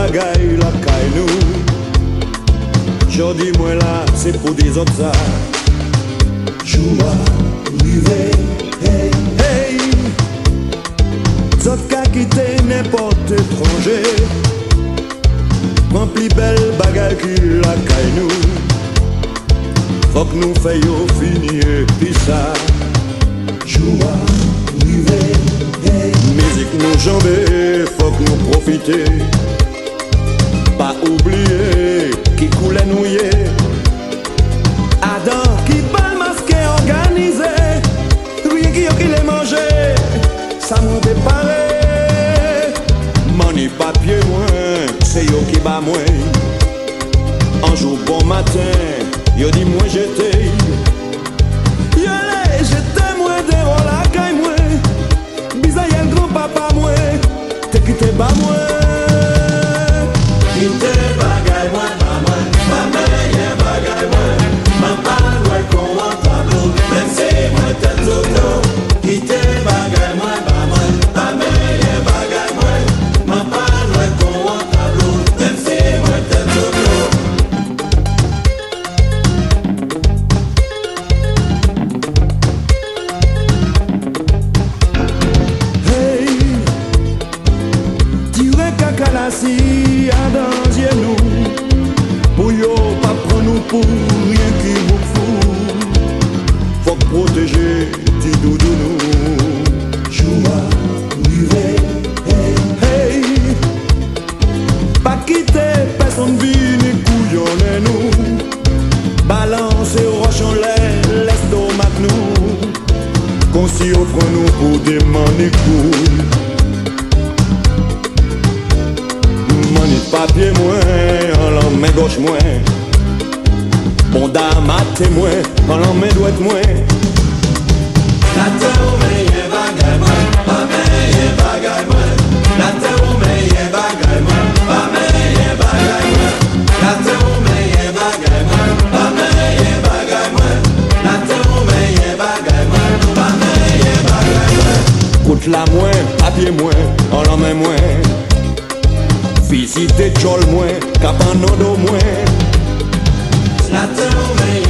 bagaille la caille nous. Jodi moi là, c'est pour des autres ça. Joua, rivé, hey, hey. Zot ka quitter n'importe étranger. Prends plus belle bagaille qui la caille nous. Faut que nous fassions finir puis ça. Joua, rivé, hey. Musique nous jambes, faut que nous profiter. Pas oublier qui coulait nouillé. Adam qui bal masqué organisé. Rien qui les manger, ça m'ont préparé. Money papier moins, c'est yo qui bat moins. Un jour bon matin, yo dit moi j'étais. Yolé, j'étais moins devant la caille moins. Bisaïel grand papa moins, t'es quitté bas moins. Quitté bagaille moins, pas moins. Ma meilleure bagaille moins. Ma balle ouais qu'on en tableau. Même si moi tête au dos. Quitté bagaille moins, pas moins. Ma meilleure bagaille moins. Ma balle ouais qu'on en tableau. Même si moi tête au dos. Cacalassi à danger nous. Pour yo pas prendre nous pour rien qui vous fout. Faut protéger ti doudou nous. Joua, rivé, hey, hey. Pas quitter personne vini couillonner nous. Balancer roche en l'air, l'estomac nous. Qu'on s'y offre nous pour demander couilles. Papier moins, en l'en main gauche moins. Bon dame à témoin, en l'en main droite moins. La terre au meilleur bagaille moins, pas meilleur bagaille moins. La terre au meilleur bagaille moins, pas meilleur bagaille moins. La terre au meilleur bagaille moins, pas meilleur bagaille moins. La terre au meilleur bagaille moins, pas meilleur bagaille moins. Coûte la moins, papier moins, en l'en main moins. Visite chol moins, capanodo moins. La terre au meilleur.